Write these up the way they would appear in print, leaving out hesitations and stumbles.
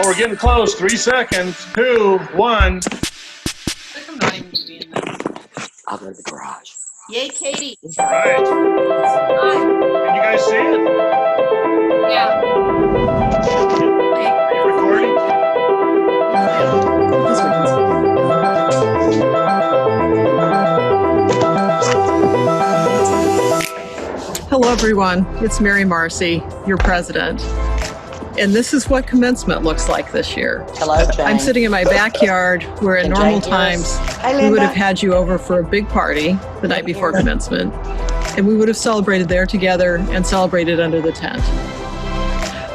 we're getting close. 3 seconds. 2, 1. I'm not even doing this. I'll go to the garage. Yay, Katie. All right. Hi. Can you guys see it? Yeah. Are you recording? Hello, everyone. It's Mary Marcy, your president. And this is what commencement looks like this year. Hello, Jane. I'm sitting in my backyard where in Can normal Jane hear us? times Hi, we would Linda. have had you over for a big party the night before hear us? commencement. And we would have celebrated there together and celebrated under the tent.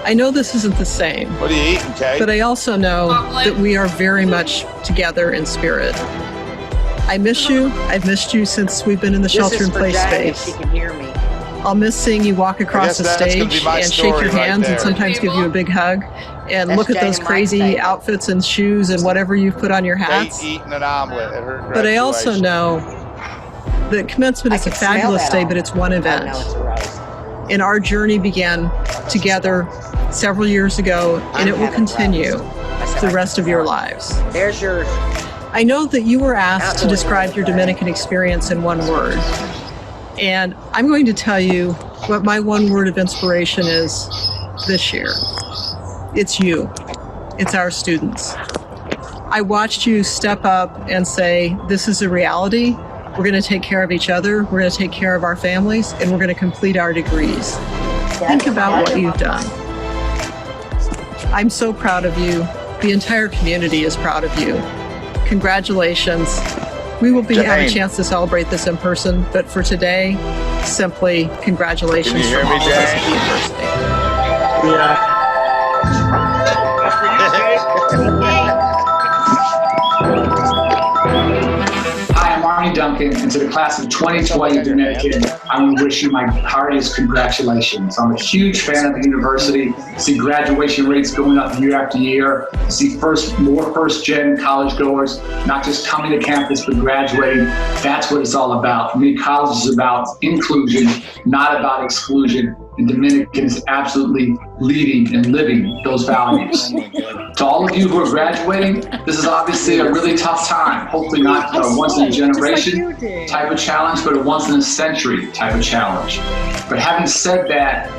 I know this isn't the same, What are you eating, Kate? but I also know that we are very much together in spirit. I miss you. I've missed you since we've been in the shelter-in-place space. She can hear me. I'll miss seeing you walk across guess the that's gonna stage be my and shake story your right hands and there. sometimes give you a big hug and That's look at Jane those and Mike's crazy table. outfits and shoes and whatever you've put on your Kate hats. eating an omelet at her But I also graduation. know that commencement I is a can smell fabulous that day, all. but it's one Oh, event. no, it's a rose. And our journey began together several years ago, and it will continue the rest of your lives. There's yours. I know that you were asked to describe your Dominican experience in one word. And I'm going to tell you what my one word of inspiration is this year. It's you. It's our students. I watched you step up and say, this is a reality. We're going to take care of each other. We're going to take care of our families, and we're going to complete our degrees. Think about what you've done. I'm so proud of you. The entire community is proud of you. Congratulations. We will have a Jane. chance to celebrate this in person, but for today, simply congratulations Can you hear from me, all of us Jane? at the university. That's for you, Kate. Hi, I'm Arnie Duncan, and to the class of 2020 Dominican, I want to wish you my heartiest congratulations. I'm a huge fan of the university. See graduation rates going up year after year. See more first-gen college goers, not just coming to campus, but graduating. That's what it's all about. For me, college is about inclusion, not about exclusion. And Dominican is absolutely leading and living those values. To all of you who are graduating, this is obviously a really tough time. Hopefully not a once in a generation type of challenge, but a once in a century type of challenge. But having said that,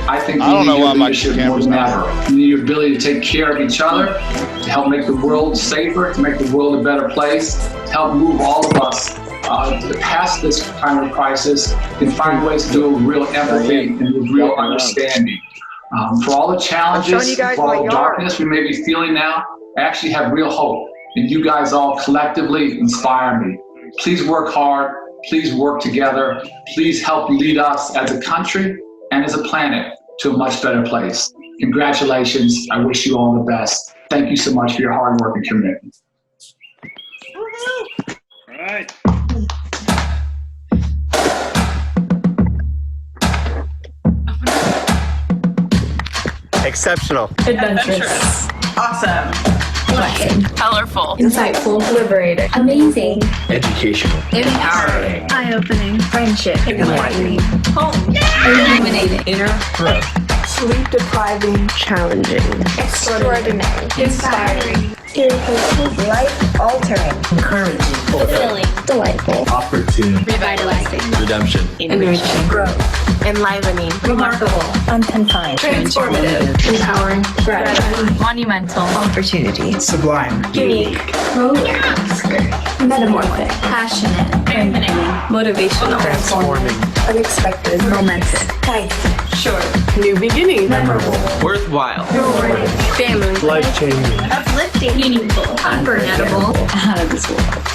I think I don't we know need why your my leadership more camera's than not ever. We need your ability to take care of each other, to help make the world safer, to make the world a better place, to help move all of us past this kind of crisis and find ways to do it with real empathy and with real understanding. For all the challenges, you guys for all my the yard. darkness we may be feeling now, I actually have real hope. And you guys all collectively inspire me. Please work hard. Please work together. Please help lead us as a country and as a planet to a much better place. Congratulations. I wish you all the best. Thank you so much for your hard work and commitment. All right. Exceptional. Adventurous. Awesome. Colorful. Insightful. Liberating. Amazing. Educational. Empowering. Eye-opening. Friendship. Enlightening. Home. Illuminating. Inner growth. Sleep-depriving. Challenging. Extraordinary. Inspiring. Irreplaceable. Life-altering. Encouraging. Fulfilling. Delightful. Opportune. Revitalizing. Redemption. Enriching. Growth. Enlivening. Remarkable. Unconfined. Transformative. Empowering. Gratifying. Monumental. Opportunity. Sublime. Unique. Grotesque. Metamorphic. Passionate. Motivational. Transforming. Unexpected. Momentous. Tight. Short. New beginning. Memorable. Worthwhile. Rewarding. Family. Life-changing. Uplifting. Meaningful. Unforgettable. Out of this world.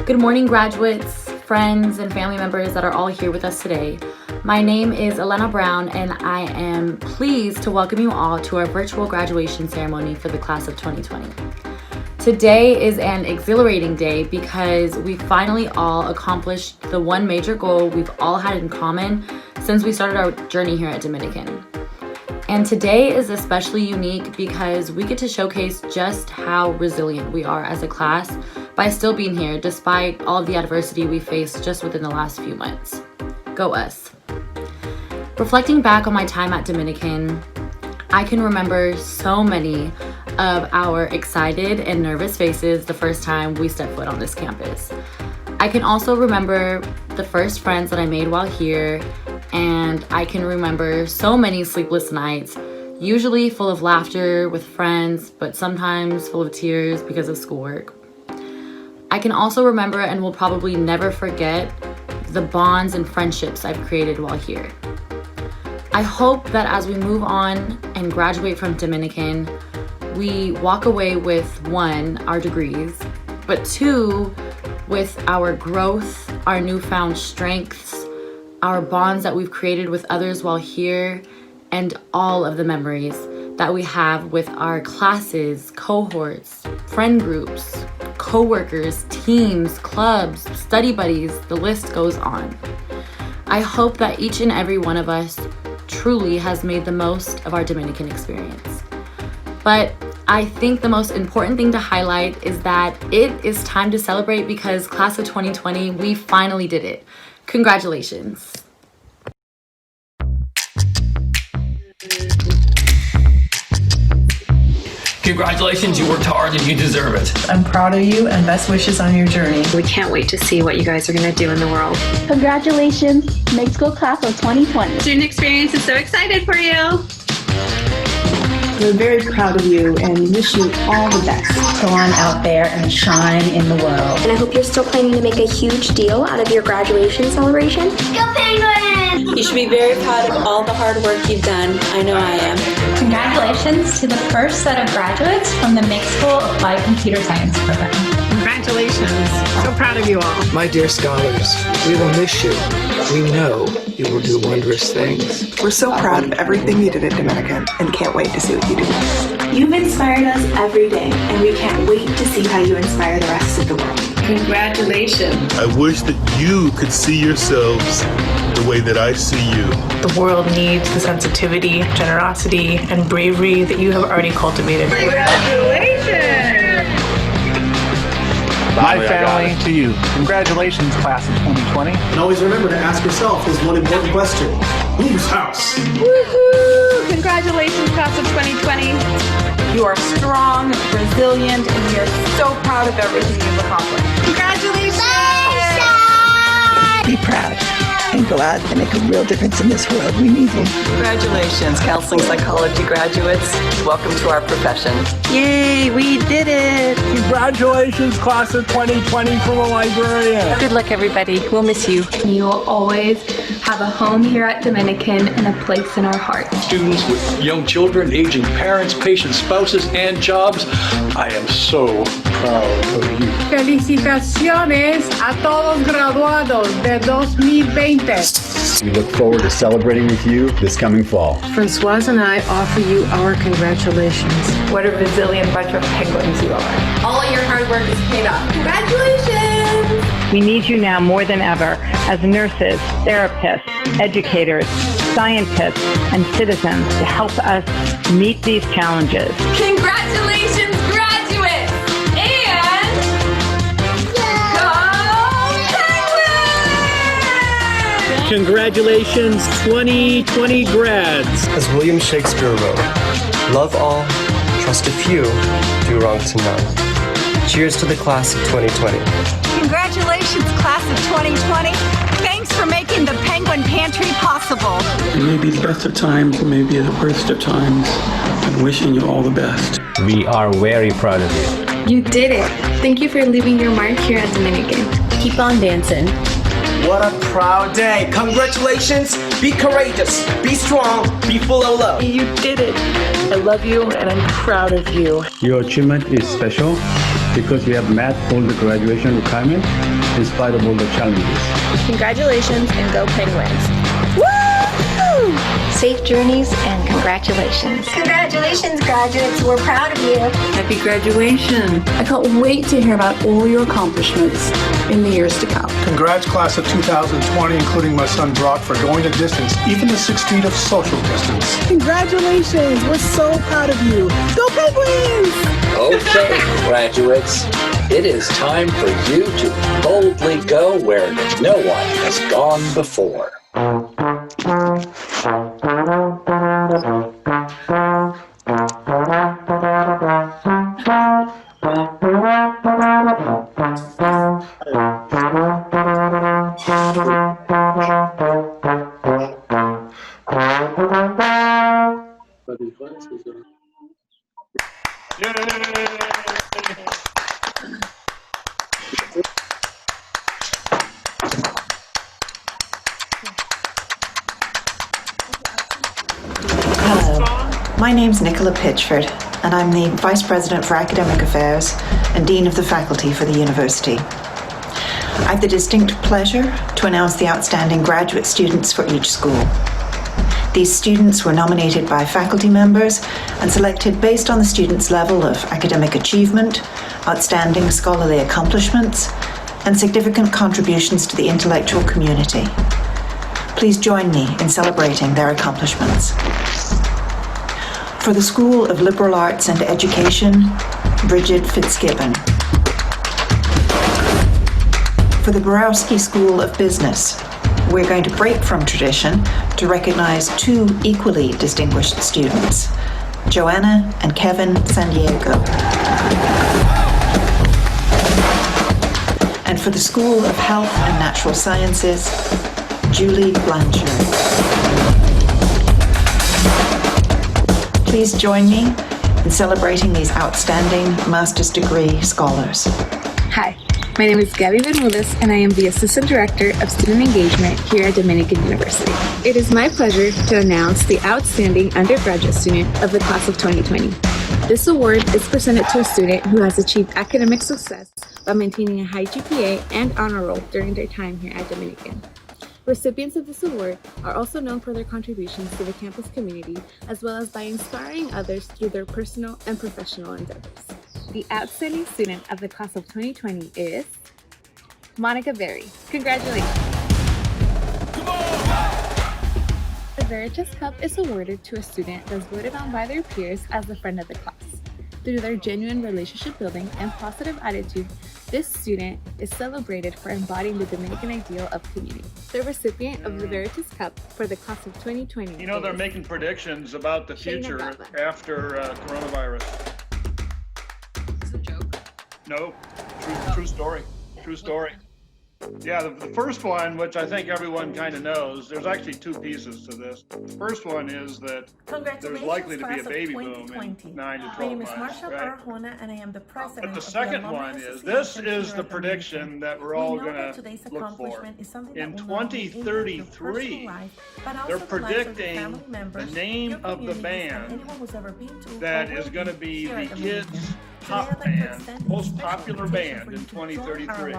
Good morning, graduates, friends, and family members that are all here with us today. My name is Elena Brown, and I am pleased to welcome you all to our virtual graduation ceremony for the class of 2020. Today is an exhilarating day because we finally all accomplished the one major goal we've all had in common since we started our journey here at Dominican. And today is especially unique because we get to showcase just how resilient we are as a class by still being here despite all the adversity we faced just within the last few months. Go us. Reflecting back on my time at Dominican, I can remember so many of our excited and nervous faces the first time we stepped foot on this campus. I can also remember the first friends that I made while here, and I can remember so many sleepless nights, usually full of laughter with friends, but sometimes full of tears because of schoolwork. I can also remember and will probably never forget the bonds and friendships I've created while here. I hope that as we move on and graduate from Dominican, we walk away with 1, our degrees, but 2, with our growth, our newfound strengths, our bonds that we've created with others while here, and all of the memories that we have with our classes, cohorts, friend groups, co-workers, teams, clubs, study buddies, the list goes on. I hope that each and every one of us truly has made the most of our Dominican experience. But I think the most important thing to highlight is that it is time to celebrate because class of 2020, we finally did it. Congratulations. Congratulations, you worked hard and you deserve it. I'm proud of you and best wishes on your journey. We can't wait to see what you guys are going to do in the world. Congratulations, Mid School Class of 2020. Student Experience is so excited for you. We're very proud of you and wish you all the best. Go on out there and shine in the world. And I hope you're still planning to make a huge deal out of your graduation celebration. Go Penguins! You should be very proud of all the hard work you've done. I know I am. Congratulations to the first set of graduates from the Mixed School Applied Computer Science program. Congratulations. So proud of you all. My dear scholars, we will miss you. We know you will do wondrous things. We're so proud of everything you did at Dominican and can't wait to see what you do next. You've inspired us every day, and we can't wait to see how you inspire the rest of the world. Congratulations. I wish that you could see yourselves the way that I see you. The world needs the sensitivity, generosity, and bravery that you have already cultivated. Congratulations. My family to you. Congratulations, class of 2020. And always remember to ask yourself this one important question. Whose house? Woohoo! Congratulations, class of 2020. You are strong, resilient, and we are so proud of everything you've accomplished. Congratulations! Be proud and go out and make a real difference in this world. We need you. Congratulations, counseling psychology graduates. Welcome to our profession. Yay, we did it. Congratulations, class of 2020 from a librarian. Good luck, everybody. We'll miss you. You will always have a home here at Dominican and a place in our hearts. Students with young children, aging parents, patient spouses, and jobs, I am so proud of you. Felicitaciones a todos graduados de 2020. We look forward to celebrating with you this coming fall. Francoise and I offer you our congratulations. What a resilient bunch of penguins you are. All your hard work is paid off. Congratulations! We need you now more than ever as nurses, therapists, educators, scientists, and citizens to help us meet these challenges. Congratulations, graduates! And go Penguins! Congratulations, 2020 grads. As William Shakespeare wrote, love all, trust a few, do wrong to none. Cheers to the class of 2020. Congratulations, class of 2020. Thanks for making the Penguin Pantry possible. It may be the best of times, it may be the worst of times. I'm wishing you all the best. We are very proud of you. You did it. Thank you for leaving your mark here at Dominican. Keep on dancing. What a proud day. Congratulations. Be courageous. Be strong. Be full of love. You did it. I love you and I'm proud of you. Your achievement is special because we have met all the graduation requirements in spite of all the challenges. Congratulations and go Penguins. Safe journeys and congratulations. Congratulations, graduates. We're proud of you. Happy graduation. I can't wait to hear about all your accomplishments in the years to come. Congrats, class of 2020, including my son Brock, for going the distance, even the 6 feet of social distance. Congratulations. We're so proud of you. Go Penguins! Okay, graduates. It is time for you to boldly go where no one has gone before. Hello, my name's Nicola Pitchford, and I'm the Vice President for Academic Affairs and Dean of the Faculty for the University. I have the distinct pleasure to announce the outstanding graduate students for each school. These students were nominated by faculty members and selected based on the students' level of academic achievement, outstanding scholarly accomplishments, and significant contributions to the intellectual community. Please join me in celebrating their accomplishments. For the School of Liberal Arts and Education, Bridget Fitzgibbon. For the Borowski School of Business, we're going to break from tradition to recognize two equally distinguished students, Joanna and Kevin Sandiego. And for the School of Health and Natural Sciences, Julie Blanchard. Please join me in celebrating these outstanding master's degree scholars. Hi, my name is Gabby Bermudez, and I am the Assistant Director of Student Engagement here at Dominican University. It is my pleasure to announce the outstanding undergraduate student of the class of 2020. This award is presented to a student who has achieved academic success by maintaining a high GPA and honor roll during their time here at Dominican. Recipients of this award are also known for their contributions to the campus community, as well as by inspiring others through their personal and professional endeavors. The outstanding student of the class of 2020 is Monica Berry. Congratulations! The Veritas Cup is awarded to a student that's voted on by their peers as the friend of the class. Through their genuine relationship building and positive attitude, this student is celebrated for embodying the Dominican ideal of community. The recipient of the Veritas Cup for the class of 2020 You know, they're making predictions about the future after coronavirus. Is it a joke? No, true story. True story. Yeah, the first one, which I think everyone kind of knows, there's actually two pieces to this. The first one is that there's likely to be a baby boom in 9 to 12 months. My name is Marsha Barahona, and I am the president. But the second one is, this is the prediction that we're all going to look for. In 2033, they're predicting the name of the band that is going to be the kids' top band, most popular band in 2033.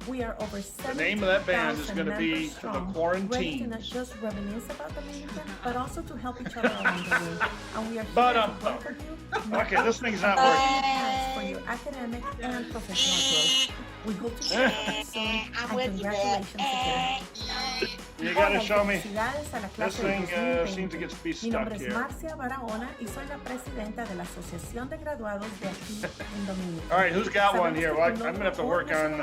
We are over the name of that band is going to be The Quarantines. Not just reminisce about Dominican, but also to help each other along the way. And we are here to work for you. Okay, this thing's not working. For your academic and professional growth. We hope to see you soon, and congratulations again. You gotta show me. This thing seems to get Mi nombre es Marcia Barahona y soy la presidenta de la Asociación de Graduados de aquí en Dominican. All right, who's got one here? Well, I'm gonna have to work on.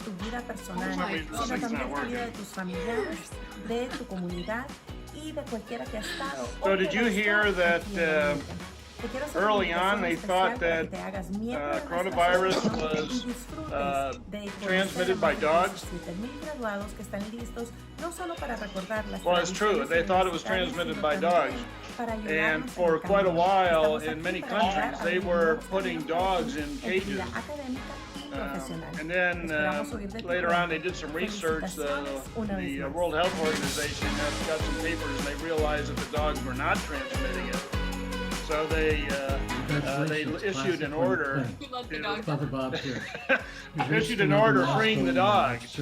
Tu vida personal, sino también la vida de tus familiares, de tu comunidad y de cualquiera que ha estado. So did you hear that early on they thought that coronavirus was transmitted by dogs? Well, it's true. They thought it was transmitted by dogs. And for quite a while, in many countries, they were putting dogs in cages. And then later on, they did some research. The World Health Organization got some papers, and they realized that the dogs were not transmitting it. So they issued an order. Issued an order freeing the dogs.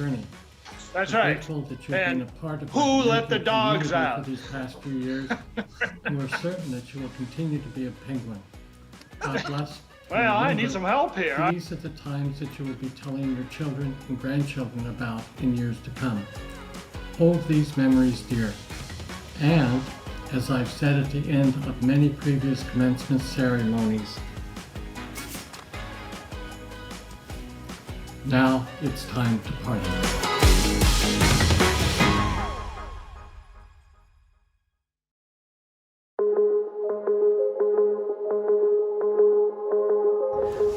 That's right. And who let the dogs out? For these past few years, you are certain that you will continue to be a penguin. God bless. Well, I need some help here. These are the times that you will be telling your children and grandchildren about in years to come. Hold these memories dear. And, as I've said at the end of many previous commencement ceremonies, Now it's time to party.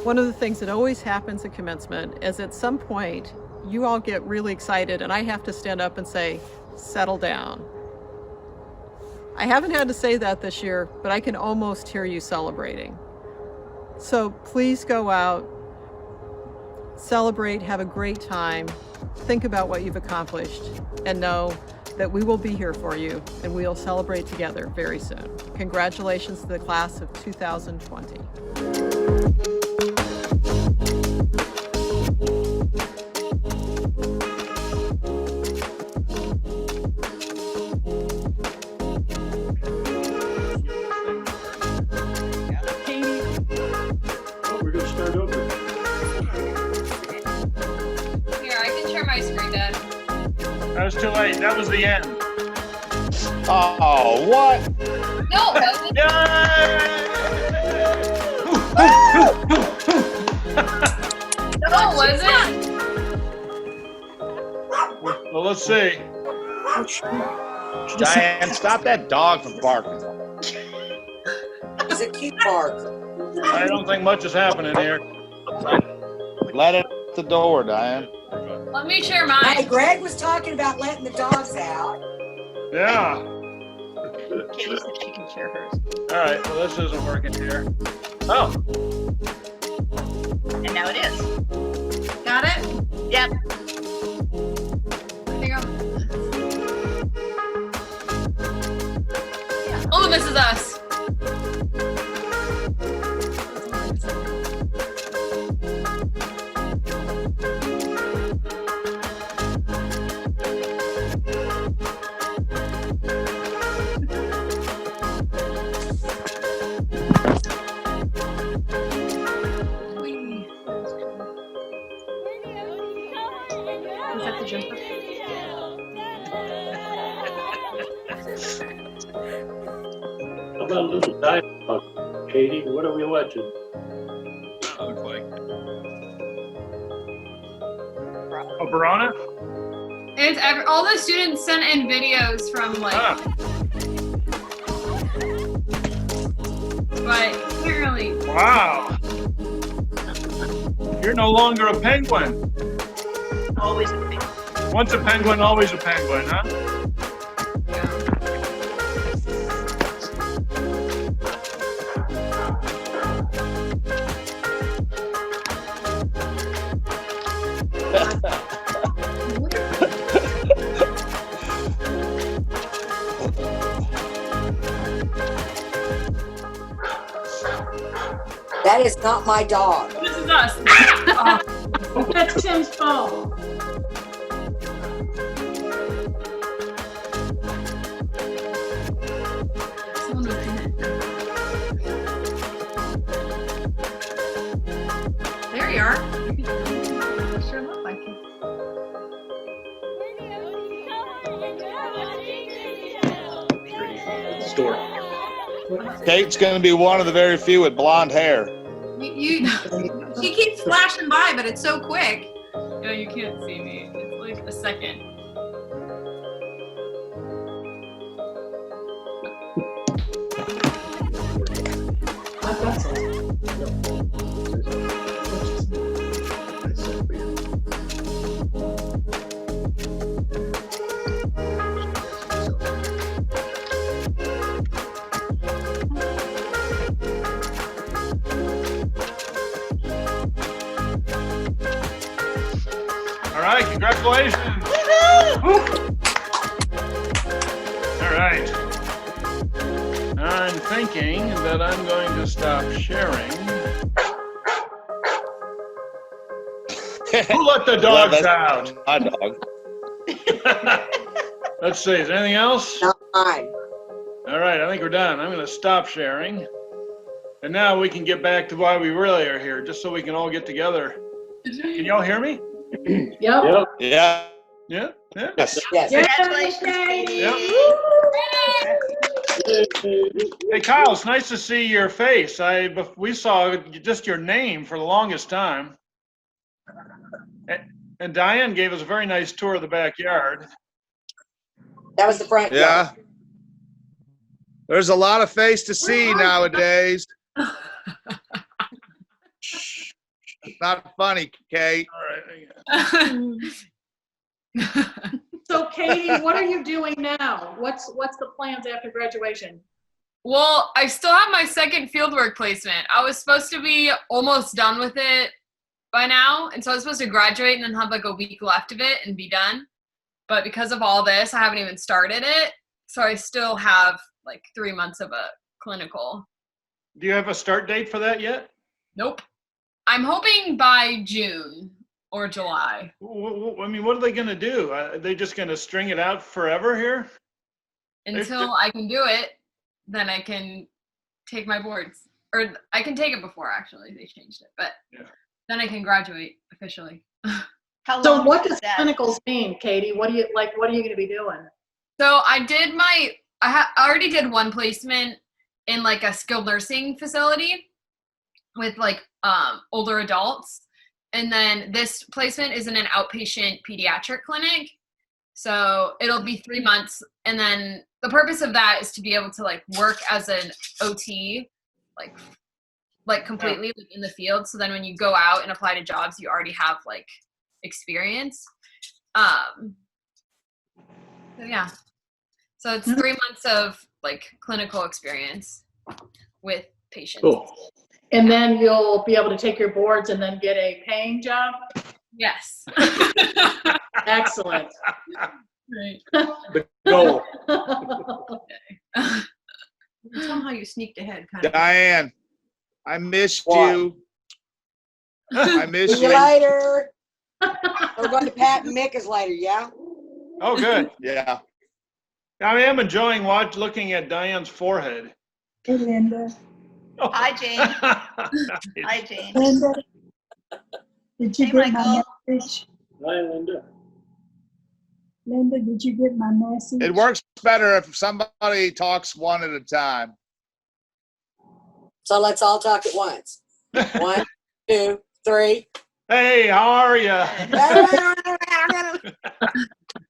One of the things that always happens at commencement is at some point you all get really excited and I have to stand up and say, settle down. I haven't had to say that this year, but I can almost hear you celebrating. So please go out, celebrate, have a great time, think about what you've accomplished, and know that we will be here for you and we'll celebrate together very soon. Congratulations to the class of 2020. That was too late. That was the end. Oh, what? No, it wasn't. No, it wasn't. Well, let's see. Diane, stop that dog from barking. It's a cute bark. I don't think much is happening here. Let it at the door, Diane. Let me share mine. Hey, Greg was talking about letting the dogs out. Yeah. Katie said she can share hers. All right. Well, this isn't working here. Oh. And now it is. Got it? Yep. There you go. Oh, this is us. How about a little dialogue? Katie, what are we watching? That looks like. Oh, Verona? It's all the students sent in videos from like, but clearly. Wow. You're no longer a penguin. Always a penguin. Once a penguin, always a penguin, huh? That is not my dog. This is us. Oh, that's Tim's phone. Someone was in it. There you are. Sure look like it. Store. Kate's going to be one of the very few with blonde hair. She keeps flashing by, but it's so quick. Yeah, you can't see me. It's like a second. All right, congratulations. All right. I'm thinking that I'm going to stop sharing. Who let the dogs out? My dog. Let's see, is there anything else? Not mine. All right, I think we're done. I'm going to stop sharing. And now we can get back to why we really are here, just so we can all get together. Can y'all hear me? Yep. Yeah. Yeah? Yeah? Yes. Yes. Congratulations. Hey, Kyle, it's nice to see your face. We saw just your name for the longest time. And Diane gave us a very nice tour of the backyard. That was the front yard. Yeah. There's a lot of face to see nowadays. It's not funny, Kate. So, Katie, what are you doing now? What's the plans after graduation? Well, I still have my second fieldwork placement. I was supposed to be almost done with it by now, and so I was supposed to graduate and then have like a week left of it and be done. But because of all this, I haven't even started it, so I still have like 3 months of a clinical. Do you have a start date for that yet? Nope. I'm hoping by June or July. I mean, what are they going to do? Are they just going to string it out forever here? Until I can do it, then I can take my boards. Or I can take it before, actually. They changed it. But then I can graduate officially. So what does clinicals mean, Katie? What are you going to be doing? So I already did one placement in like a skilled nursing facility with like older adults. And then this placement is in an outpatient pediatric clinic. So it'll be 3 months. And then the purpose of that is to be able to like work as an OT, like completely like in the field. So then when you go out and apply to jobs, you already have like experience. So yeah. So it's 3 months of like clinical experience with patients. Cool. And then you'll be able to take your boards and then get a paying job? Yes. Excellent. Right. The goal. Somehow you sneaked ahead, kind of. Diane, I missed you. I miss See you you. later. We're going to Pat and Micah's later, yeah? Oh, good. Yeah. I am enjoying looking at Diane's forehead. Hey, Linda. Oh. Hi, Jane. Hi, Jane. Linda, did you Hey, get Michael. my message? Hi, Linda. Linda, did you get my message? It works better if somebody talks one at a time. So let's all talk at once. 1, 2, 3. Hey, how are you?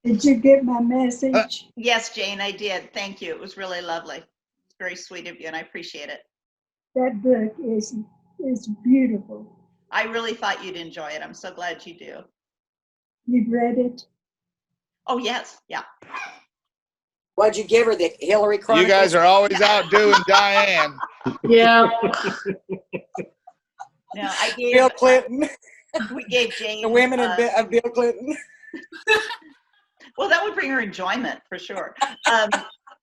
Did you get my message? Yes, Jane, I did. Thank you. It was really lovely. It's very sweet of you, and I appreciate it. That book is beautiful. I really thought you'd enjoy it. I'm so glad you do. You've read it? Oh, yes. Yeah. What'd you give her, the Hillary Chronicles? You guys are always outdoing Diane. Yeah. No, I gave Bill Clinton. We gave Jane The women of Bill Clinton. Well, that would bring her enjoyment for sure.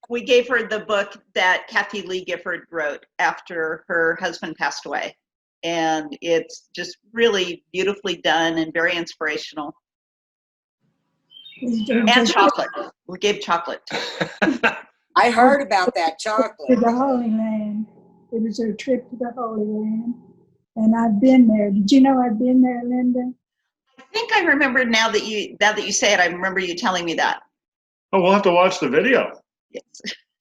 We gave her the book that Kathy Lee Gifford wrote after her husband passed away. And it's just really beautifully done and very inspirational. And chocolate. We gave chocolate. I heard about that chocolate. To the Holy Land. It was her trip to the Holy Land. And I've been there. Did you know I've been there, Linda? I think I remember now that you say it, I remember you telling me that. Oh, we'll have to watch the video. Yes.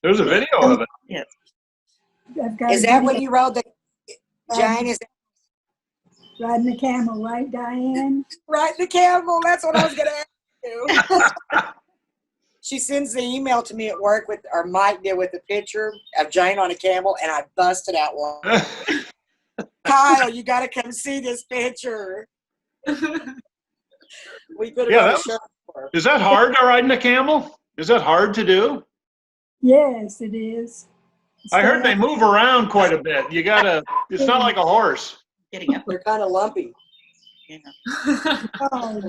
There's a video of it. Yes. Is that what you rode the Jane? Is Riding the camel, right, Diane? riding the camel? That's what I was going to ask you. She sends the email to me at work or Mike did with the picture of Jane on a camel, and I busted out one. Kyle, you got to come see this picture. We put it on a shirt for her. Is that hard to ride in a camel? Is that hard to do? Yes, it is. I heard they move around quite a bit. You gotta, it's not like a horse. Getting up. They're kind of lumpy. Yeah. Oh.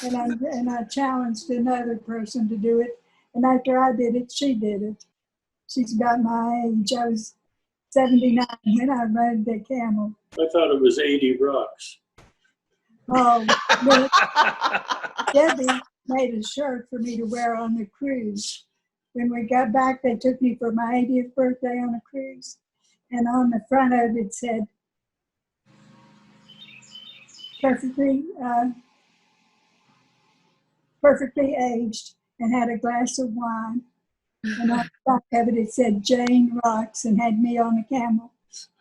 And I challenged another person to do it. And after I did it, she did it. She's about my age. I was 79 when I rode the camel. I thought it was 80 rocks. Oh, but Debbie made a shirt for me to wear on the cruise. When we got back, they took me for my 80th birthday on a cruise. And on the front of it said, perfectly aged, and had a glass of wine. And on the back of it, it said Jane Rocks and had me on the camel.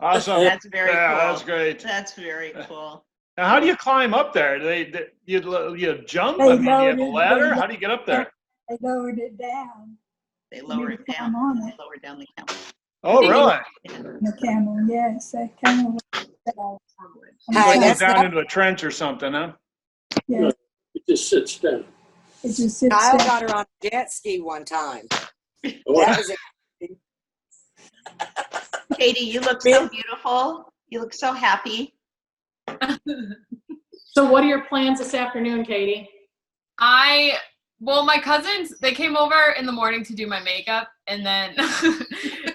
Awesome. That's very cool. That's great. That's very cool. Now, how do you climb up there? You jump? They I mean, do you have a lowered- ladder? they- How do you get up there? They lowered it down. They for me lower to it climb down. on They it. lower down the camel. Oh, really? The camel, yes, that camel. So it goes down into a trench or something, huh? Yeah, It just sits down. it just sits Kyle down. got her on a jet ski one time. Oh, That was it. Katie, you look so beautiful. You look so happy. So what are your plans this afternoon, Katie? Well, my cousins, they came over in the morning to do my makeup, and then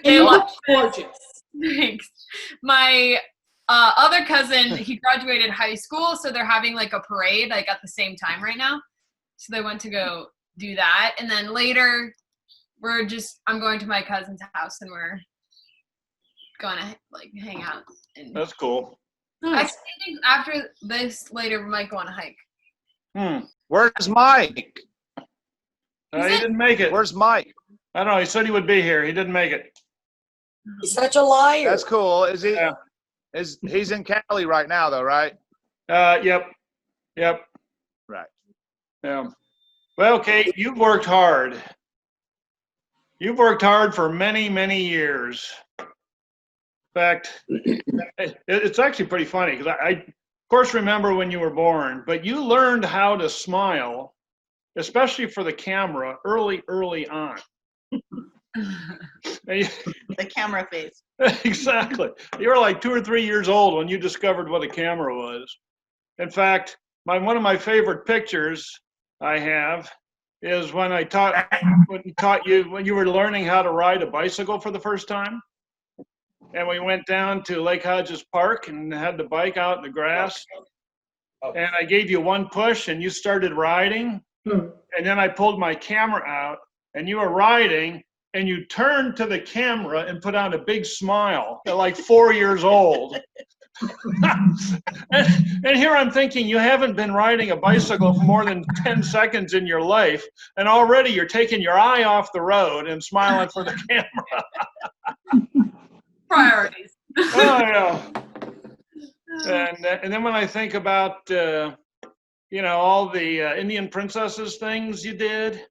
You look gorgeous. Thanks. My other cousin, he graduated high school, so they're having like a parade like at the same time right now. So they went to go do that, and then later I'm going to my cousin's house, and we're gonna like hang out. And That's cool. I think after this later we might go on a hike. Where's Mike? He didn't make it. Where's Mike? I don't know. He said he would be here. He didn't make it. He's such a liar. That's cool. Is he? Yeah. He's in Cali right now, though, right? Yep. Right. Yeah. Well, Kate, you've worked hard. You've worked hard for many, many years. In fact, it's actually pretty funny because I, of course, remember when you were born, but you learned how to smile, especially for the camera, early on. The camera face. Exactly. You were like 2 or 3 years old when you discovered what a camera was. In fact, one of my favorite pictures I have is when when you were learning how to ride a bicycle for the first time. And we went down to Lake Hodges Park and had the bike out in the grass. And I gave you one push and you started riding. And then I pulled my camera out and you were riding and you turned to the camera and put on a big smile at like 4 years old. and here I'm thinking, you haven't been riding a bicycle for more than 10 seconds in your life, and already you're taking your eye off the road and smiling for the camera. Priorities. Oh, yeah. And then when I think about, all the Indian princesses things you did,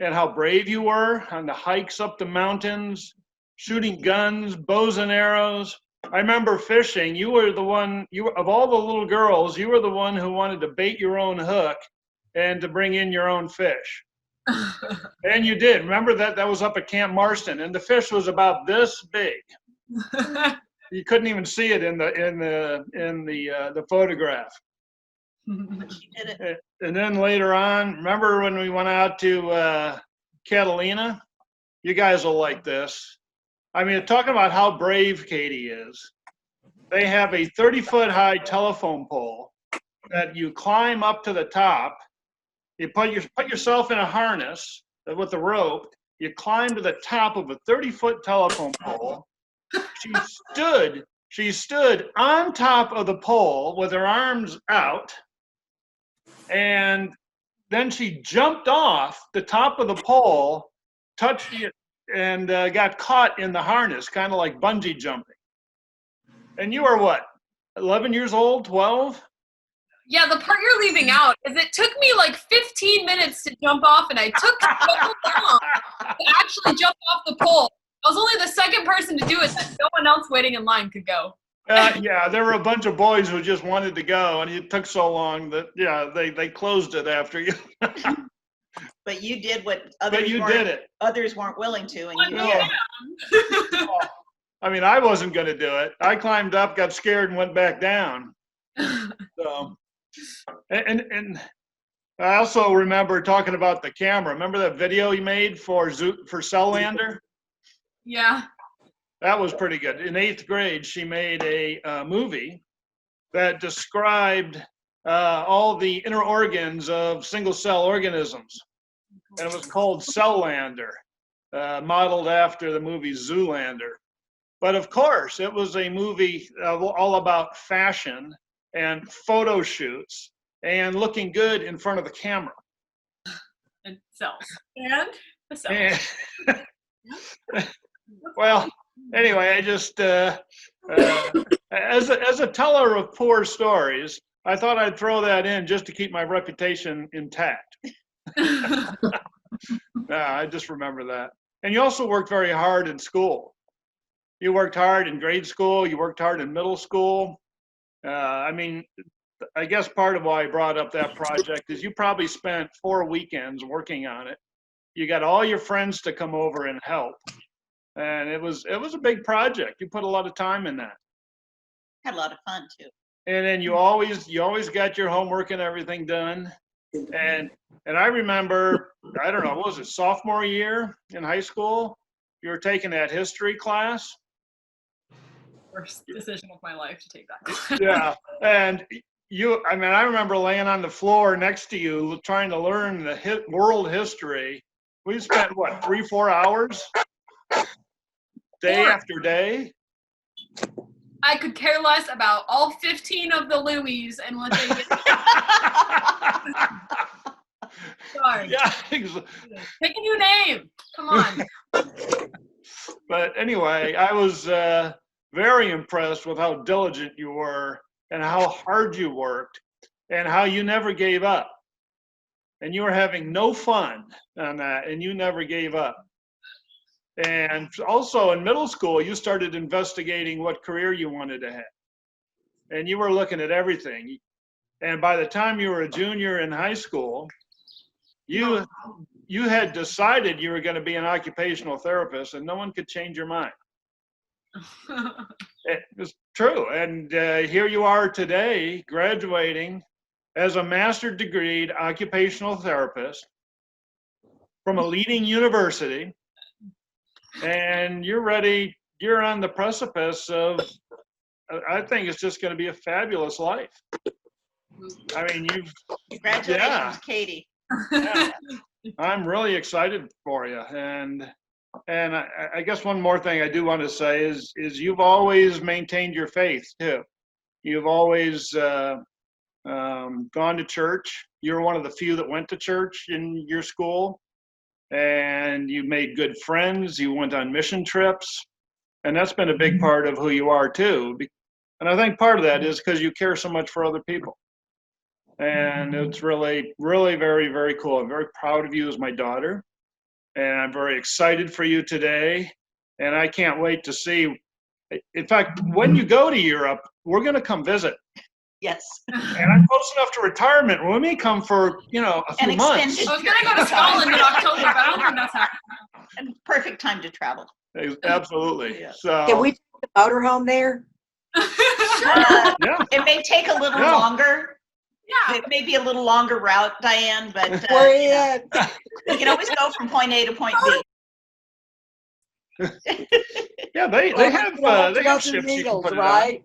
and how brave you were on the hikes up the mountains, shooting guns, bows and arrows. I remember fishing. You were the one, of all the little girls, you were the one who wanted to bait your own hook and to bring in your own fish. And you did. Remember that was up at Camp Marston, and the fish was about this big. You couldn't even see it in the photograph. And then later on, remember when we went out to Catalina? You guys will like this. I mean, talking about how brave Katie is. They have a 30-foot high telephone pole that you climb up to the top. You put yourself in a harness with a rope. You climb to the top of a 30-foot telephone pole. She stood on top of the pole with her arms out. And then she jumped off the top of the pole, touched it, and got caught in the harness, kind of like bungee jumping. And you are what, 11 years old, 12? Yeah, the part you're leaving out is it took me like 15 minutes to jump off, and I took so long to actually jump off the pole. I was only the second person to do it, so no one else waiting in line could go. Yeah, there were a bunch of boys who just wanted to go, and it took so long that, they closed it after you. But you did what others weren't willing to, and you did. I mean, I wasn't going to do it. I climbed up, got scared, and went back down. So, and I also remember talking about the camera. Remember that video you made for Cell-Lander? Yeah. That was pretty good. In 8th grade, she made a movie that described all the inner organs of single-cell organisms. And it was called Cell-Lander, modeled after the movie Zoolander. But of course, it was a movie all about fashion and photo shoots and looking good in front of the camera. And cells. And the cells. Well, Anyway, I just, as a teller of poor stories, I thought I'd throw that in just to keep my reputation intact. I just remember that. And you also worked very hard in school. You worked hard in grade school. You worked hard in middle school. I mean, I guess part of why I brought up that project is you probably spent 4 weekends working on it. You got all your friends to come over and help. And it was a big project. You put a lot of time in that. Had a lot of fun too. And then you always got your homework and everything done. And I remember, I don't know, what was it, sophomore year in high school? You were taking that history class. Worst decision of my life to take that class. Yeah, and I remember laying on the floor next to you trying to learn the world history. We spent, what, 3-4 hours? Day after day? I could care less about all 15 of the Louis and what they did. Sorry. Yeah, Pick a new name. Come on. But anyway, I was very impressed with how diligent you were and how hard you worked and how you never gave up. And you were having no fun on that, and you never gave up. And also in middle school, you started investigating what career you wanted to have. And you were looking at everything. And by the time you were a junior in high school, you had decided you were going to be an occupational therapist, and no one could change your mind. It was true. And here you are today, graduating as a master's degreed occupational therapist from a leading university. And you're on the precipice of, I think it's just going to be a fabulous life. I mean, Congratulations, Katie. Yeah. I'm really excited for you. And I guess one more thing I do want to say is you've always maintained your faith too. You've always gone to church. You're one of the few that went to church in your school. And you made good friends. You went on mission trips. And that's been a big part of who you are too. And I think part of that is because you care so much for other people. And it's really, really very, very cool. I'm very proud of you as my daughter. And I'm very excited for you today. And I can't wait to see. In fact, when you go to Europe, we're going to come visit. Yes. And I'm close enough to retirement. We may come for, a few months. I was going to go to Scotland in October, but I don't think that's happening. Perfect time to travel. Absolutely. Yeah. So. Can we take the motorhome there? Yeah. It may take a little longer. Yeah. It may be a little longer route, Diane, but you can always go from point A to point B. Yeah, they have ships you can put it on.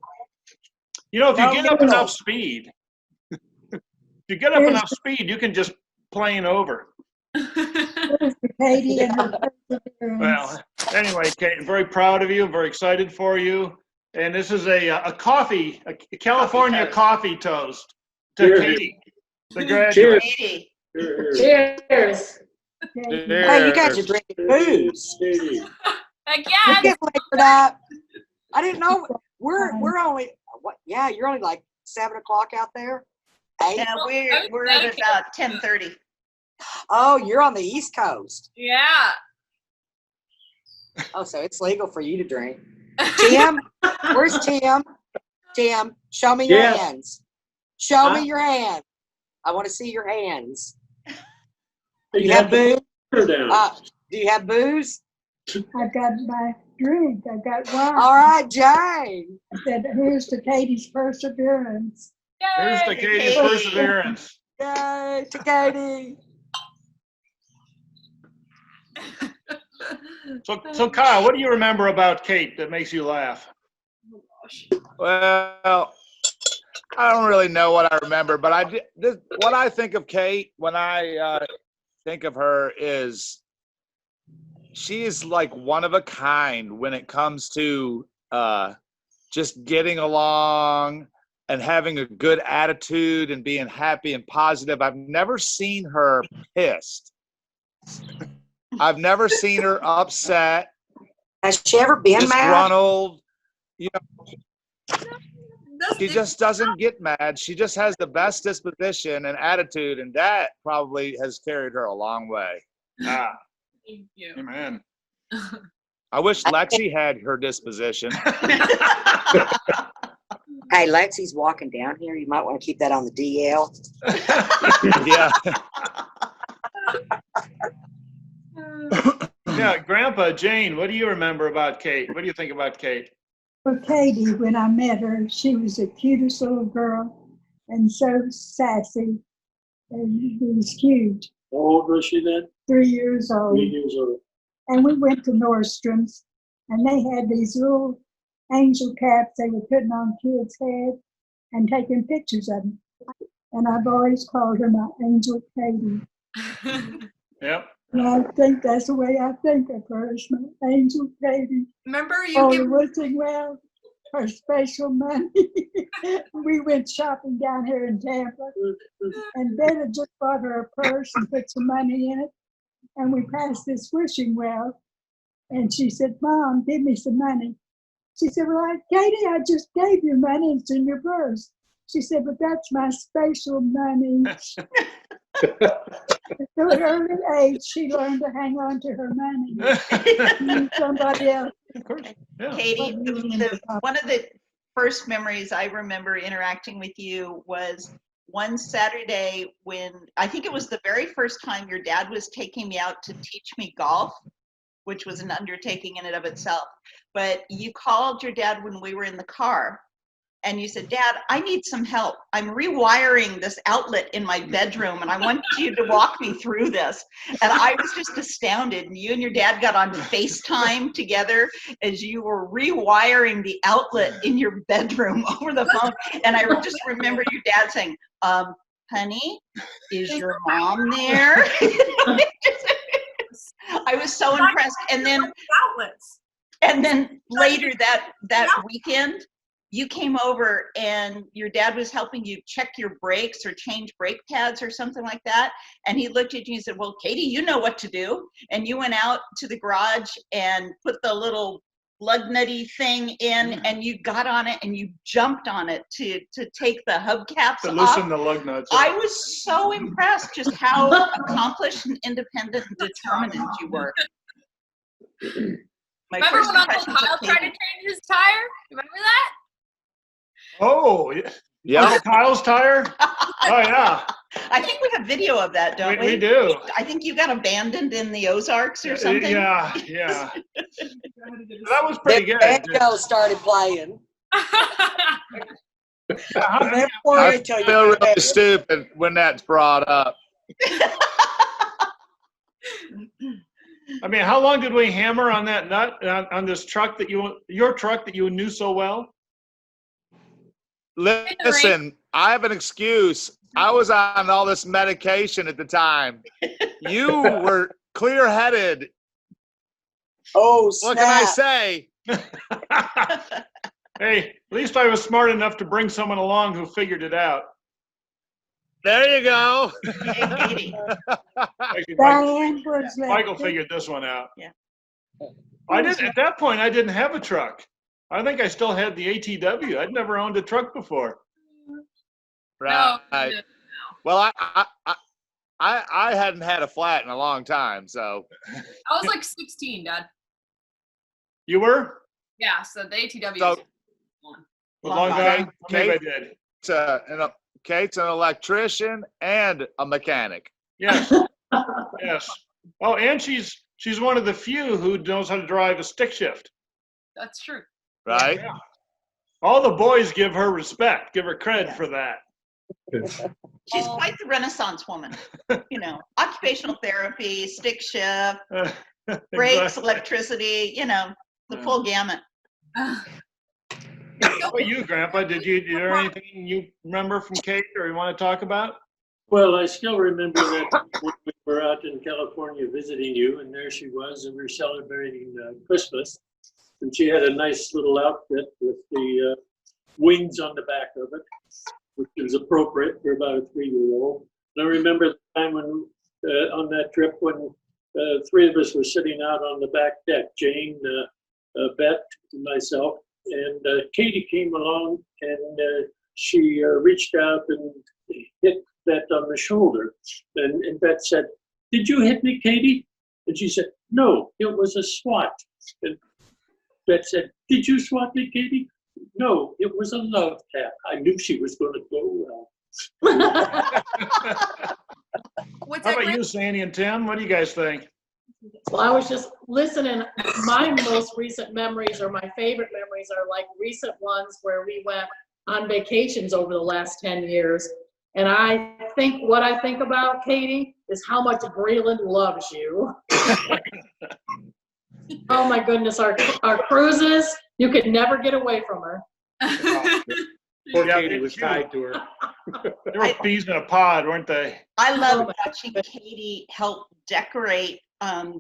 If you get up enough speed, you can just plane over. Katie and her perseverance. Well, anyway, Kate, I'm very proud of you. I'm very excited for you. And this is a California coffee toast to Katie, the graduate. Cheers. Cheers. Hey, you guys are drinking booze. Again. Get flavoured up. I didn't know we're only yeah, you're only like 7 o'clock out there. 8? Yeah, we're at about 10:30. Oh, you're on the East Coast. Yeah. Oh, so it's legal for you to drink. Tim, where's Tim? Tim, show me your hands. Show me your hands. I want to see your hands. Do you have booze? Do you have booze? I've got my drink. I've got wine. All right, Jane. I said, here's to Katie's perseverance. Here's to Katie's perseverance. Yay, to Katie. So Kyle, what do you remember about Kate that makes you laugh? Well, I don't really know what I remember, but what I think of Kate when I think of her is she is like one of a kind when it comes to just getting along and having a good attitude and being happy and positive. I've never seen her pissed. I've never seen her upset. Has she ever been mad? disgruntled. You know, she just doesn't get mad. She just has the best disposition and attitude, and that probably has carried her a long way. Ah, Thank you. amen. I wish Lexi had her disposition. Hey, Lexi's walking down here. You might want to keep that on the DL. Yeah. Yeah, Grandpa, Jane, what do you remember about Kate? What do you think about Kate? For Katie, when I met her, she was the cutest little girl and so sassy. And it was huge. How old was she then? 3 years old. 3 years old. And we went to Nordstrom's, and they had these little angel caps they were putting on kids' heads and taking pictures of them. And I've always called her my Angel Katie. Yep. And I think that's the way I think of her, as my Angel Katie. Remember you give wishing well her special money. We went shopping down here in Tampa, and Ben had just bought her a purse and put some money in it. And we passed this wishing well, and she said, "Mom, give me some money." She said, "Well, Katie, I just gave you money. It's in your purse." She said, "But that's my special money." At an early age, she learned to hang on to her money. Somebody else. Katie, one of the first memories I remember interacting with you was one Saturday when I think it was the very first time your dad was taking me out to teach me golf, which was an undertaking in and of itself. But you called your dad when we were in the car and you said, "Dad, I need some help. I'm rewiring this outlet in my bedroom and I want you to walk me through this." And I was just astounded. And you and your dad got on FaceTime together as you were rewiring the outlet in your bedroom over the phone. And I just remember your dad saying, "Honey, is your mom there?" I was so impressed. And then later that weekend, you came over and your dad was helping you check your brakes or change brake pads or something like that. And he looked at you and said, "Well, Katie, you know what to do." And you went out to the garage and put the little lug nutty thing in and you got on it and you jumped on it to take the hubcaps To off. loosen the lug nuts. I was so impressed just how accomplished and independent and determined you were. Remember when Uncle Kyle tried to change his tire? Remember that? Oh, yeah. Uncle Kyle's tire? Oh, yeah. I think we have video of that, don't we? We do. I think you got abandoned in the Ozarks or something. Yeah. That was pretty good. Banjo started playing. I feel really stupid when that's brought up. I mean, how long did we hammer on that nut on this truck your truck that you knew so well? Listen, I have an excuse. I was on all this medication at the time. You were clear-headed. Oh, snap. What can I say? Hey, at least I was smart enough to bring someone along who figured it out. There you go. Michael figured this one out. Yeah. At that point, I didn't have a truck. I think I still had the ATW. I'd never owned a truck before. Right. No. Well, I hadn't had a flat in a long time, so. I was like 16, Dad. You were? Yeah, so the ATW so, was long time. Maybe I did. Kate's an electrician and a mechanic. Yes. Yes. Oh, and she's one of the few who knows how to drive a stick shift. That's true. Right? Yeah. All the boys give her respect, give her credit for that. She's quite the Renaissance woman. You know, occupational therapy, stick shift, brakes, electricity, the full gamut. How about you, Grandpa? Is there anything you remember from Kate or you want to talk about? Well, I still remember that when we were out in California visiting you, and there she was, and we were celebrating Christmas. And she had a nice little outfit with the wings on the back of it, which is appropriate for about a 3-year-old. And I remember the time when on that trip when 3 of us were sitting out on the back deck, Jane, Beth, and myself, and Katie came along and she reached out and hit Beth on the shoulder. And Beth said, "Did you hit me, Katie?" And she said, "No, it was a swat." And Beth said, "Did you swat me, Katie?" "No, it was a love tap." I knew she was going to go well. How about you, Sandy and Tim? What do you guys think? Well, I was just listening. My most recent memories, or my favorite memories, are like recent ones where we went on vacations over the last 10 years. And I think what I think about, Katie, is how much Breland loves you. Oh my goodness, our cruises, you could never get away from her. Poor Katie was tied to her. They were bees in a pod, weren't they? I love watching Katie help decorate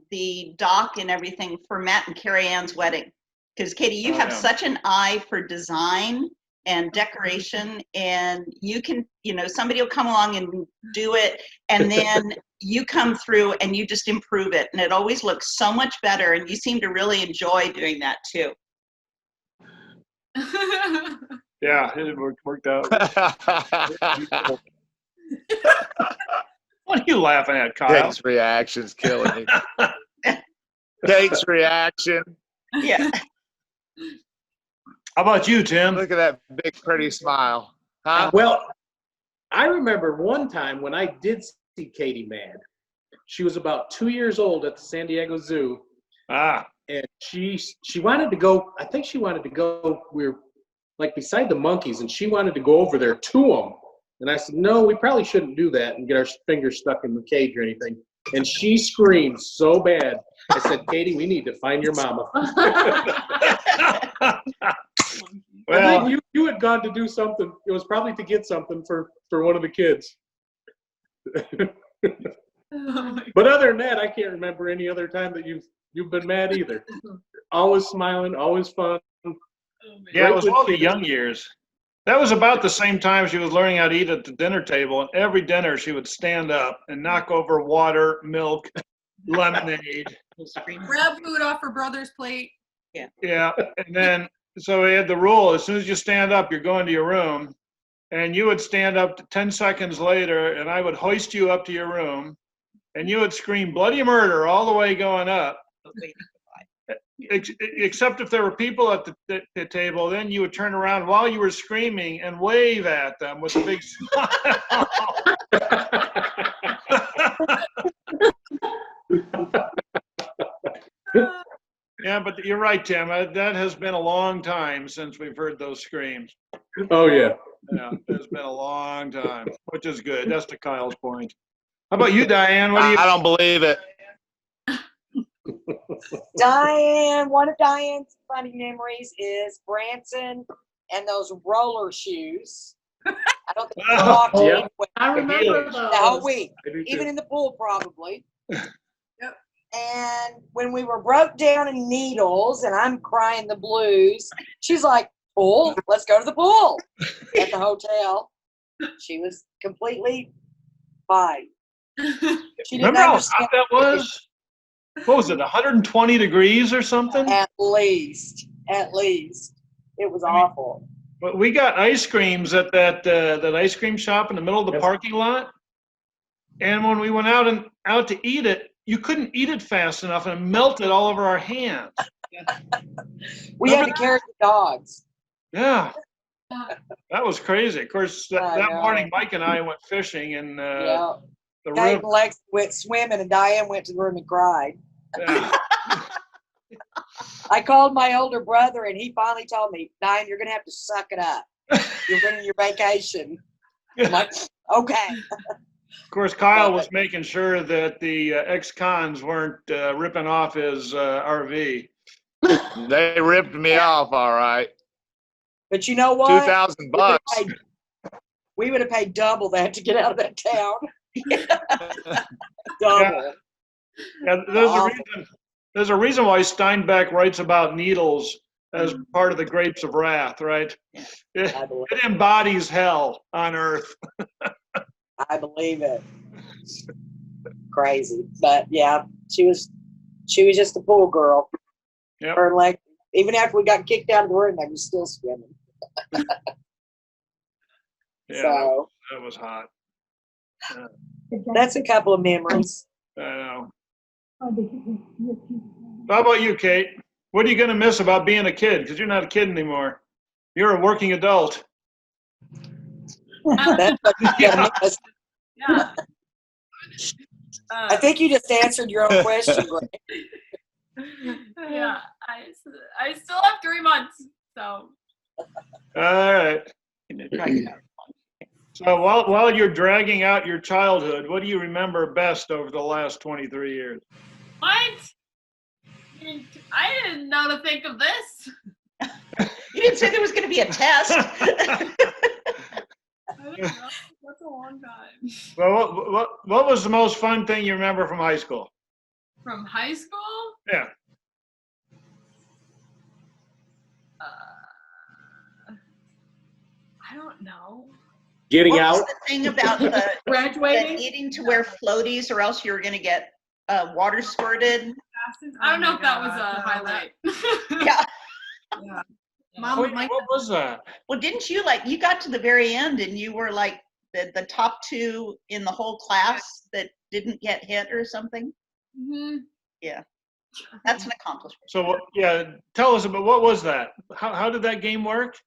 the dock and everything for Matt and Carrie Ann's wedding. Because Katie, you have such an eye for design and decoration, and you can, somebody will come along and do it, and then you come through and you just improve it, and it always looks so much better, and you seem to really enjoy doing that too. Yeah, it worked out. What are you laughing at, Kyle? Kate's reaction's killing me. Kate's reaction. Yeah. How about you, Tim? Look at that big, pretty smile. Huh? Well, I remember one time when I did see Katie mad. She was about 2 years old at the San Diego Zoo. And she wanted to go, I think she wanted to go, we were like beside the monkeys, and she wanted to go over there to them. And I said, no, we probably shouldn't do that and get our fingers stuck in the cage or anything. And she screamed so bad. I said, Katie, we need to find your mama. Well, I think you had gone to do something. It was probably to get something for one of the kids. But other than that, I can't remember any other time that you've been mad either. Always smiling, always fun. Yeah, it was all the young years. That was about the same time she was learning how to eat at the dinner table. And every dinner she would stand up and knock over water, milk, lemonade. Grab food off her brother's plate. Yeah. Yeah, and then so we had the rule: as soon as you stand up, you're going to your room, and you would stand up 10 seconds later, and I would hoist you up to your room, and you would scream bloody murder all the way going up. Except if there were people at the table, then you would turn around while you were screaming and wave at them with a big smile. Yeah, but you're right, Tim. That has been a long time since we've heard those screams. Oh, yeah. Yeah, it's been a long time, which is good. That's to Kyle's point. How about you, Diane? What do you? I don't believe it. Diane, one of Diane's funny memories is Branson and those roller shoes. I don't think we walked Yeah. I remember the whole week, I do even too. in the pool probably. And when we were broke down in needles and I'm crying the blues, she's like, pool, let's go to the pool at the hotel. She was completely fine. She didn't Remember how understand hot that was? What was it, 120 degrees or something? At least. It was awful. But we got ice creams at that ice cream shop in the middle of the parking lot. And when we went out to eat it, you couldn't eat it fast enough, and it melted all over our hands. We had to carry the dogs. Yeah. That was crazy. Of course, that morning, Mike and I went fishing, and the Kate river. and Lex went swimming, and Diane went to the room and cried. Yeah. I called my older brother, and he finally told me, Diane, you're going to have to suck it up. You're ruining your vacation. I'm like, okay. Of course, Kyle was making sure that the ex-cons weren't ripping off his RV. They ripped me off, all right. But you know what? $2,000. We would have paid double that to get out of that town. Double. Yeah, there's a reason why Steinbeck writes about needles as part of the Grapes of Wrath, right? It embodies hell on earth. I believe it. Crazy. But yeah, she was just a pool girl. Yep. Her and Lex Even after we got kicked out of the room, I was still swimming. Yeah, So that was hot. that's a couple of memories. I know. How about you, Kate? What are you going to miss about being a kid? Because you're not a kid anymore. You're a working adult. That's what you're gonna miss. Yeah. I think you just answered your own question, Greg. Yeah, I still have 3 months, so. All right. So while you're dragging out your childhood, what do you remember best over the last 23 years? What? I didn't know to think of this. You didn't say there was going to be a test. I don't know. That's a long time. Well, what was the most fun thing you remember from high school? From high school? Yeah. I don't know. Getting what out. was the thing about the Graduating? needing to wear floaties or else you were going to get water squirted? I don't know if that was a highlight. Yeah. Yeah. Mom, what was that? Well, didn't you you got to the very end and you were like the top 2 in the whole class that didn't get hit or something? Mm-hmm. Yeah. That's an accomplishment. So yeah, tell us about what was that? How did that game work?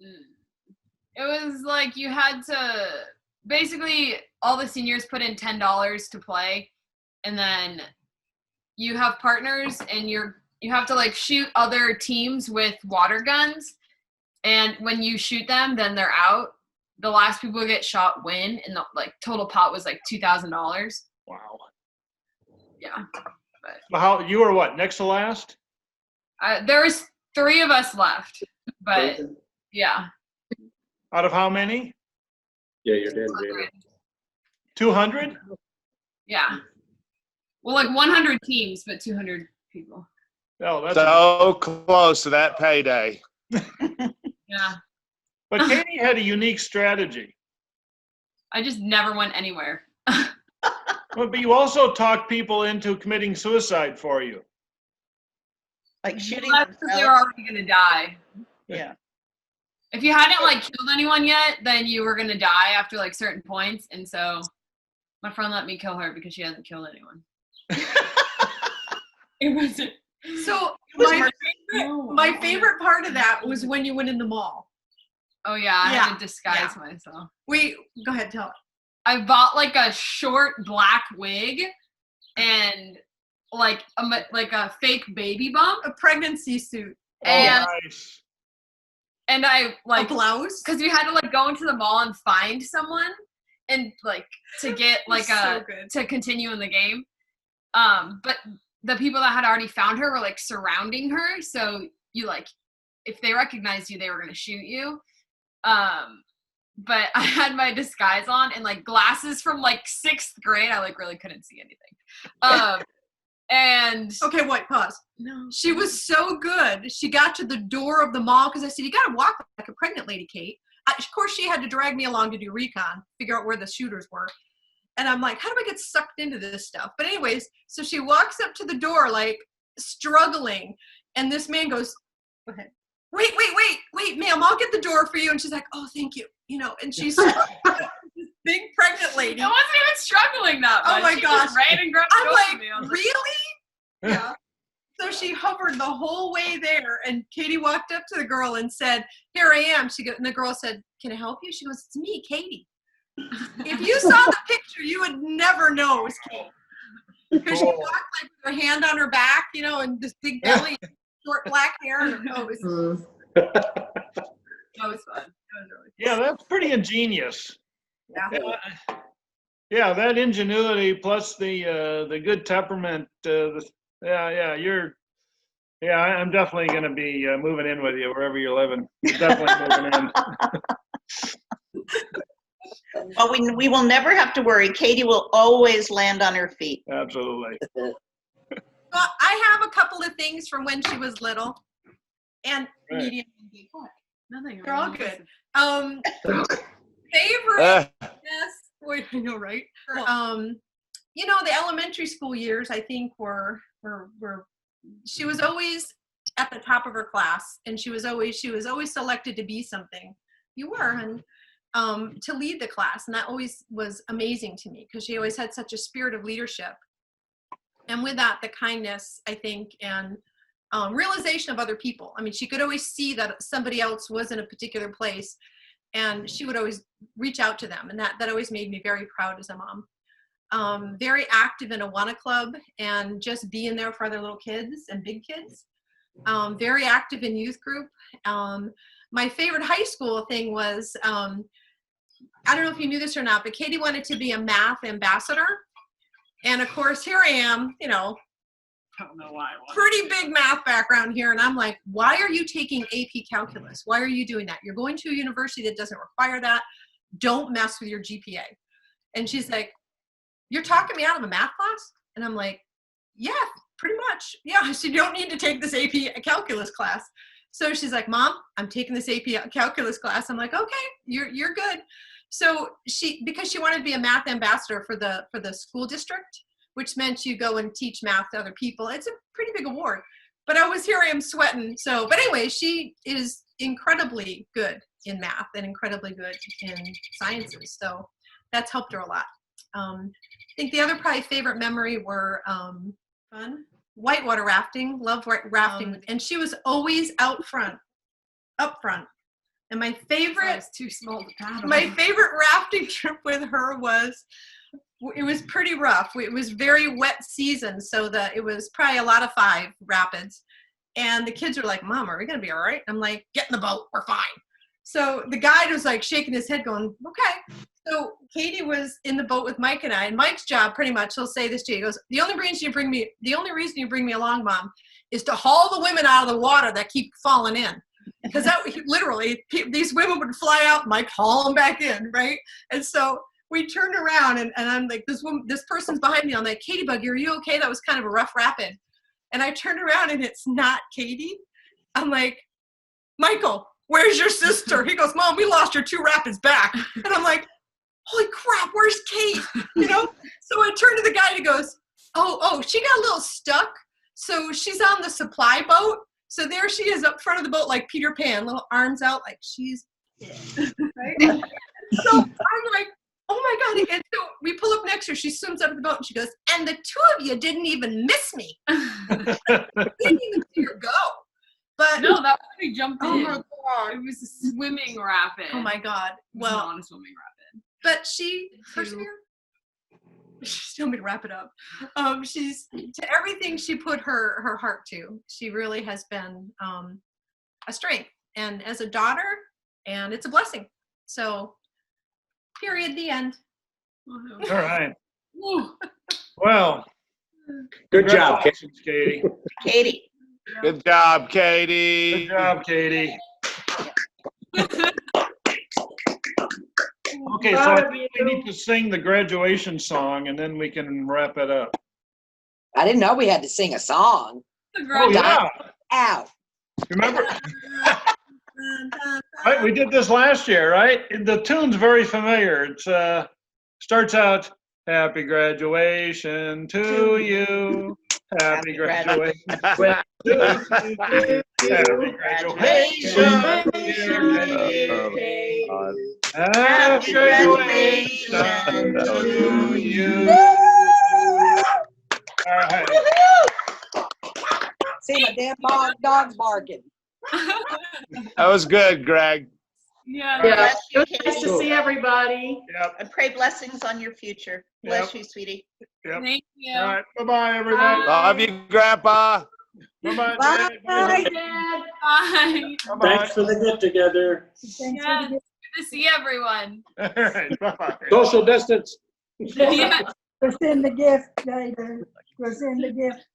It was like you had to basically all the seniors put in $10 to play, and then you have partners and you have to like shoot other teams with water guns, and when you shoot them, then they're out. The last people who get shot win, and the total pot was like $2,000. Wow. Yeah. But how you were what, next to last? There was 3 of us left, but yeah. Out of how many? Yeah, you're dead, Jada. 200? Yeah. Well, like 100 teams, but 200 people. Oh, that's so close to that payday. Yeah. But Katie had a unique strategy. I just never went anywhere. But you also talked people into committing suicide for you. Like shooting That's because they were already going to die. Yeah. If you hadn't killed anyone yet, then you were going to die after certain points. And so my friend let me kill her because she hasn't killed anyone. It wasn't. So was my favorite part of that was when you went in the mall. Oh yeah, I had to disguise myself. Wait, go ahead, tell it. I bought a short black wig and a fake baby bump, a pregnancy suit, and nice. And I a blouse because we had to go into the mall and find someone and to get so good. to continue in the game. But the people that had already found her were surrounding her, so you if they recognized you, they were gonna shoot you. But I had my disguise on and glasses from 6th grade. I really couldn't see anything. And okay, wait, pause. No, she was so good. She got to the door of the mall because I said, "You got to walk like a pregnant lady, Kate." Of course, she had to drag me along to do recon, figure out where the shooters were. And I'm like, "How do I get sucked into this stuff?" But anyways, so she walks up to the door struggling, and this man goes, "Okay, wait, ma'am, I'll get the door for you." And she's like, "Oh, thank you." And she's this big pregnant lady. I wasn't even struggling that much. Oh my gosh. Just ran and grabbed I'm like, me. I was really? Yeah. So she hovered the whole way there, and Katie walked up to the girl and said, "Here I am." And the girl said, "Can I help you?" She goes, "It's me, Katie." If you saw the picture, you would never know it was Katie. Because she walked with her hand on her back, and this big belly, short black hair. And it was fun. Yeah, that's pretty ingenious. Yeah. Yeah, that ingenuity plus the good temperament. I'm definitely going to be moving in with you wherever you're living. Definitely moving in. Well, we will never have to worry. Katie will always land on her feet. Absolutely. Well, I have a couple of things from when she was little, and medium. What? Nothing. They're all good. Favorite? Yes. Wait, I know, right? The elementary school years, I think, were. She was always at the top of her class, and she was always selected to be something. You were, and to lead the class, and that always was amazing to me because she always had such a spirit of leadership. And with that, the kindness, I think, and realization of other people. I mean, she could always see that somebody else was in a particular place, and she would always reach out to them, and that always made me very proud as a mom. Very active in Awana Club and just being there for other little kids and big kids. Very active in youth group. My favorite high school thing was, I don't know if you knew this or not, but Katie wanted to be a math ambassador. And of course, here I am, you know, don't know why. Pretty big math background here. And I'm like, why are you taking AP calculus? Why are you doing that? You're going to a university that doesn't require that. Don't mess with your GPA. And she's like, you're talking me out of a math class? And I'm like, yeah, pretty much. Yeah, so you don't need to take this AP calculus class. So she's like, Mom, I'm taking this AP calculus class. I'm like, okay, you're good. So because she wanted to be a math ambassador for the school district, which meant you go and teach math to other people. It's a pretty big award. But here I am sweating. So, but anyway, she is incredibly good in math and incredibly good in sciences. So that's helped her a lot. I think the other probably favorite memory were fun, whitewater rafting, love rafting. And she was always up front. And my favorite, too small to paddle. My favorite rafting trip with her was, it was pretty rough. It was very wet season, so it was probably a lot of 5 rapids. And the kids were like, Mom, are we going to be all right? I'm like, get in the boat. We're fine. So the guide was like shaking his head going, okay. So Katie was in the boat with Mike and I, and Mike's job pretty much, he'll say this to you, he goes, the only reason you bring me along, Mom, is to haul the women out of the water that keep falling in. Because that literally, these women would fly out, Mike haul them back in, right? And so we turned around, and I'm like, this person's behind me. I'm like, Katie Buggy, are you okay? That was kind of a rough rapid. And I turned around, and it's not Katie. I'm like, Michael, where's your sister? He goes, Mom, we lost her 2 rapids back. And I'm like, holy crap, where's Kate? You know? So I turned to the guy, and he goes, oh, she got a little stuck. So she's on the supply boat. So there she is up front of the boat like Peter Pan, little arms out like she's dead, right? So I'm like, oh my God. And so we pull up next to her. She swims up to the boat and she goes, and the 2 of you didn't even miss me. Didn't even see her go. But no, that was we jumped in. Oh my God. It was a swimming rapid. Oh my God. Well, not a swimming rapid. But she told me to wrap it up. She's to everything she put her heart to. She really has been a strength, and as a daughter, and it's a blessing. So, period. The end. All right. Well, good job, Katie. Katie. Good job, Katie. Good job, Katie. Okay, so I think we need to sing the graduation song, and then we can wrap it up. I didn't know we had to sing a song. Oh, yeah. Ow. Remember? Right, we did this last year, right? The tune's very familiar. It starts out, happy graduation to you. Happy graduation. Happy graduation, dear Katie. Happy graduation to you. All right. See my damn dog's barking. That was good, Greg. Yeah. It was nice to see everybody. Yep. I pray blessings on your future. Bless you, sweetie. Yep. Thank you. All right. Bye-bye, everybody. Love you, Grandpa. Bye-bye. Bye. Bye. Thanks for the get together. Yeah. Good to see everyone. All right. Bye-bye. Social distance. Yeah. We'll send the gift later. We'll send the gift.